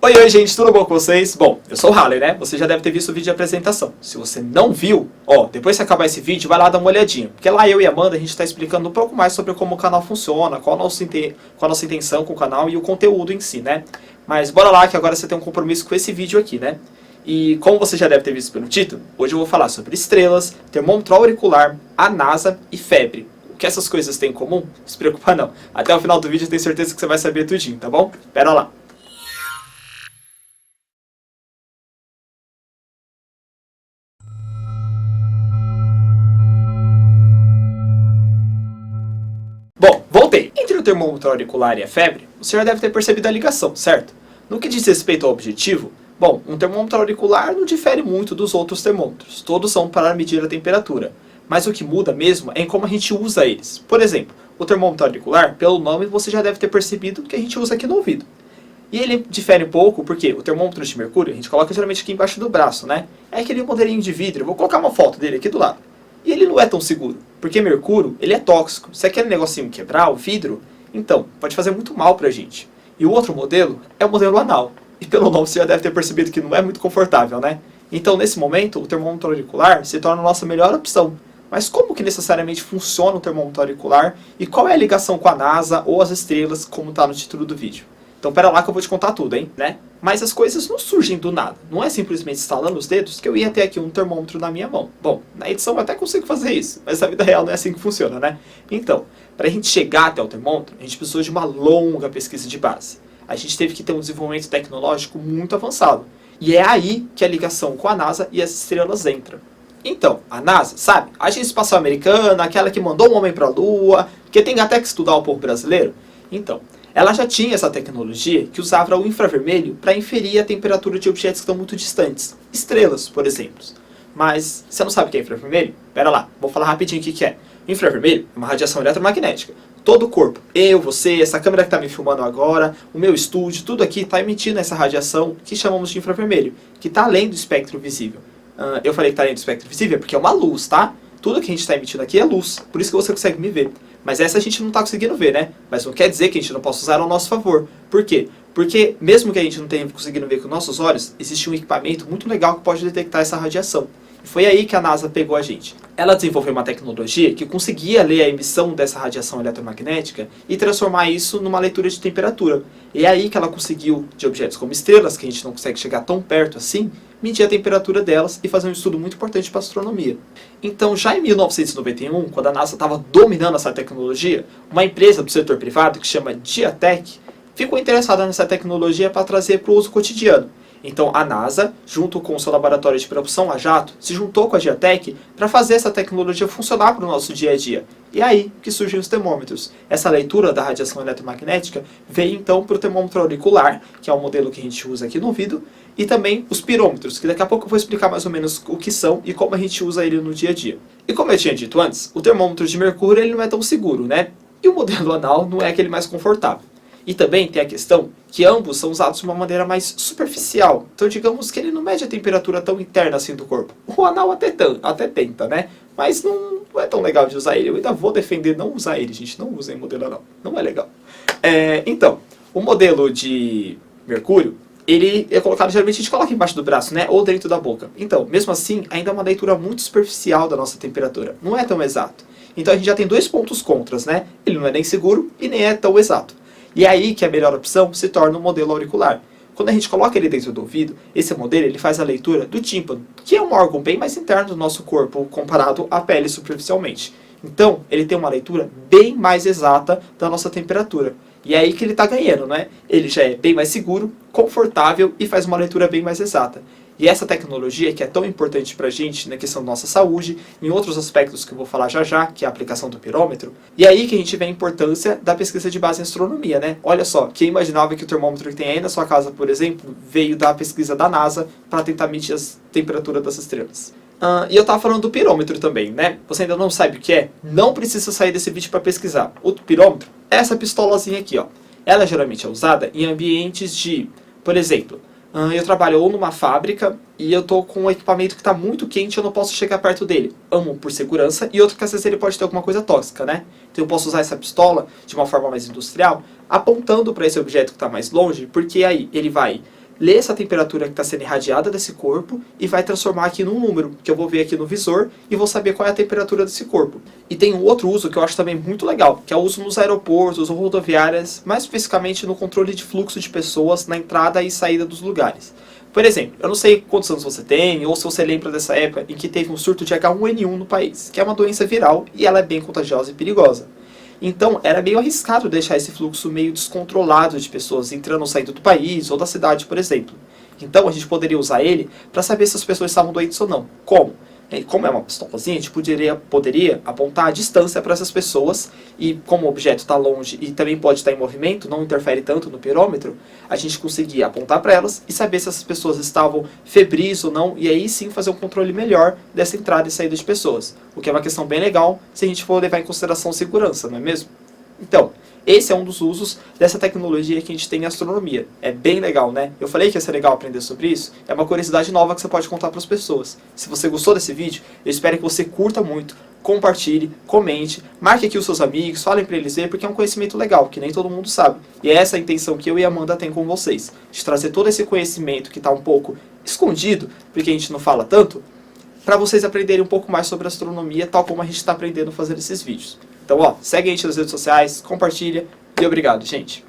Oi, gente, tudo bom com vocês? Bom, eu sou o Halley, né? Você já deve ter visto o vídeo de apresentação. Se você não viu, depois que acabar esse vídeo, vai lá dar uma olhadinha. Porque lá eu e a Amanda, a gente está explicando um pouco mais sobre como o canal funciona, qual a nossa intenção com o canal e o conteúdo em si, né? Mas bora lá que agora você tem um compromisso com esse vídeo aqui, né? E como você já deve ter visto pelo título, hoje eu vou falar sobre estrelas, termômetro auricular, a NASA e febre. O que essas coisas têm em comum? Não se preocupa não. Até o final do vídeo eu tenho certeza que você vai saber tudinho, tá bom? Pera lá. Bom, voltei. Entre o termômetro auricular e a febre, você já deve ter percebido a ligação, certo? No que diz respeito ao objetivo, bom, um termômetro auricular não difere muito dos outros termômetros. Todos são para medir a temperatura. Mas o que muda mesmo é em como a gente usa eles. Por exemplo, o termômetro auricular, pelo nome, você já deve ter percebido que a gente usa aqui no ouvido. E ele difere um pouco porque o termômetro de mercúrio a gente coloca geralmente aqui embaixo do braço, né? É aquele modelinho de vidro. Eu vou colocar uma foto dele aqui do lado. E ele não é tão seguro, porque mercúrio, ele é tóxico. Se aquele negocinho quebrar, o vidro, então, pode fazer muito mal pra gente. E o outro modelo é o modelo anal. E pelo nome você já deve ter percebido que não é muito confortável, né? Então, nesse momento, o termômetro auricular se torna a nossa melhor opção. Mas como que necessariamente funciona o termômetro auricular e qual é a ligação com a NASA ou as estrelas, como está no título do vídeo? Então, pera lá que eu vou te contar tudo, hein, né? Mas as coisas não surgem do nada. Não é simplesmente estalando os dedos que eu ia ter aqui um termômetro na minha mão. Bom, na edição eu até consigo fazer isso, mas na vida real não é assim que funciona, né? Então, para a gente chegar até o termômetro, a gente precisou de uma longa pesquisa de base. A gente teve que ter um desenvolvimento tecnológico muito avançado. E é aí que a ligação com a NASA e as estrelas entra. Então, a NASA, sabe? A Agência Espacial Americana, aquela que mandou um homem para a Lua, que tem até que estudar o povo brasileiro. Então, ela já tinha essa tecnologia que usava o infravermelho para inferir a temperatura de objetos que estão muito distantes. Estrelas, por exemplo. Mas você não sabe o que é infravermelho? Pera lá, vou falar rapidinho o que é. Infravermelho é uma radiação eletromagnética. Todo o corpo, eu, você, essa câmera que está me filmando agora, o meu estúdio, tudo aqui está emitindo essa radiação que chamamos de infravermelho, que está além do espectro visível. Eu falei que está além do espectro visível porque é uma luz, tá? Tudo que a gente está emitindo aqui é luz, por isso que você consegue me ver. Mas essa a gente não está conseguindo ver, né? Mas não quer dizer que a gente não possa usar ao nosso favor. Por quê? Porque mesmo que a gente não tenha conseguido ver com nossos olhos, existe um equipamento muito legal que pode detectar essa radiação. E foi aí que a NASA pegou a gente. Ela desenvolveu uma tecnologia que conseguia ler a emissão dessa radiação eletromagnética e transformar isso numa leitura de temperatura. E é aí que ela conseguiu, de objetos como estrelas, que a gente não consegue chegar tão perto assim, medir a temperatura delas e fazer um estudo muito importante para a astronomia. Então, já em 1991, quando a NASA estava dominando essa tecnologia, uma empresa do setor privado que se chama Diatec ficou interessada nessa tecnologia para trazer para o uso cotidiano. Então a NASA, junto com o seu laboratório de propulsão a jato, se juntou com a Diatec para fazer essa tecnologia funcionar para o nosso dia a dia. E é aí que surgem os termômetros. Essa leitura da radiação eletromagnética veio então para o termômetro auricular, que é o modelo que a gente usa aqui no ouvido, e também os pirômetros, que daqui a pouco eu vou explicar mais ou menos o que são e como a gente usa ele no dia a dia. E como eu tinha dito antes, o termômetro de mercúrio ele não é tão seguro, né? E o modelo anal não é aquele mais confortável. E também tem a questão que ambos são usados de uma maneira mais superficial. Então digamos que ele não mede a temperatura tão interna assim do corpo. O anal até tenta, né? Mas não é tão legal de usar ele. Eu ainda vou defender não usar ele, gente. Não usem modelo anal. Não é legal. Então, o modelo de mercúrio, ele é colocado, geralmente a gente coloca embaixo do braço, né? Ou dentro da boca. Então, mesmo assim, ainda é uma leitura muito superficial da nossa temperatura. Não é tão exato. Então a gente já tem dois pontos contras, né? Ele não é nem seguro e nem é tão exato. E é aí que a melhor opção se torna o modelo auricular. Quando a gente coloca ele dentro do ouvido, esse modelo ele faz a leitura do tímpano, que é um órgão bem mais interno do nosso corpo comparado à pele superficialmente. Então, ele tem uma leitura bem mais exata da nossa temperatura. E é aí que ele está ganhando, né? Ele já é bem mais seguro, confortável e faz uma leitura bem mais exata. E essa tecnologia que é tão importante para a gente na questão da nossa saúde, em outros aspectos que eu vou falar já já, que é a aplicação do pirômetro, e é aí que a gente vê a importância da pesquisa de base em astronomia, né? Olha só, quem imaginava que o termômetro que tem aí na sua casa, por exemplo, veio da pesquisa da NASA para tentar medir a temperatura das estrelas. E eu estava falando do pirômetro também, né? Você ainda não sabe o que é? Não precisa sair desse vídeo para pesquisar. O pirômetro é essa pistolazinha aqui, ó. Ela geralmente é usada em ambientes de, por exemplo, eu trabalho ou numa fábrica e eu tô com um equipamento que está muito quente e eu não posso chegar perto dele. Um por segurança e outro que às vezes ele pode ter alguma coisa tóxica, né? Então eu posso usar essa pistola de uma forma mais industrial, apontando para esse objeto que está mais longe, porque aí ele vai ler essa temperatura que está sendo irradiada desse corpo e vai transformar aqui num número, que eu vou ver aqui no visor e vou saber qual é a temperatura desse corpo. E tem um outro uso que eu acho também muito legal, que é o uso nos aeroportos ou rodoviárias, mais especificamente no controle de fluxo de pessoas na entrada e saída dos lugares. Por exemplo, eu não sei quantos anos você tem, ou se você lembra dessa época em que teve um surto de H1N1 no país, que é uma doença viral e ela é bem contagiosa e perigosa. Então, era meio arriscado deixar esse fluxo meio descontrolado de pessoas entrando ou saindo do país ou da cidade, por exemplo. Então, a gente poderia usar ele para saber se as pessoas estavam doentes ou não. Como? Como é uma pistolazinha, a gente poderia apontar a distância para essas pessoas e como o objeto está longe e também pode estar em movimento, não interfere tanto no pirômetro, a gente conseguia apontar para elas e saber se essas pessoas estavam febris ou não e aí sim fazer um controle melhor dessa entrada e saída de pessoas. O que é uma questão bem legal se a gente for levar em consideração segurança, não é mesmo? Então, esse é um dos usos dessa tecnologia que a gente tem em astronomia. É bem legal, né? Eu falei que ia ser legal aprender sobre isso. É uma curiosidade nova que você pode contar para as pessoas. Se você gostou desse vídeo, eu espero que você curta muito, compartilhe, comente, marque aqui os seus amigos, falem para eles ver, porque é um conhecimento legal, que nem todo mundo sabe. E é essa a intenção que eu e a Amanda tem com vocês. De trazer todo esse conhecimento que está um pouco escondido, porque a gente não fala tanto, para vocês aprenderem um pouco mais sobre astronomia, tal como a gente está aprendendo a fazer esses vídeos. Então, ó, segue a gente nas redes sociais, compartilha e obrigado, gente.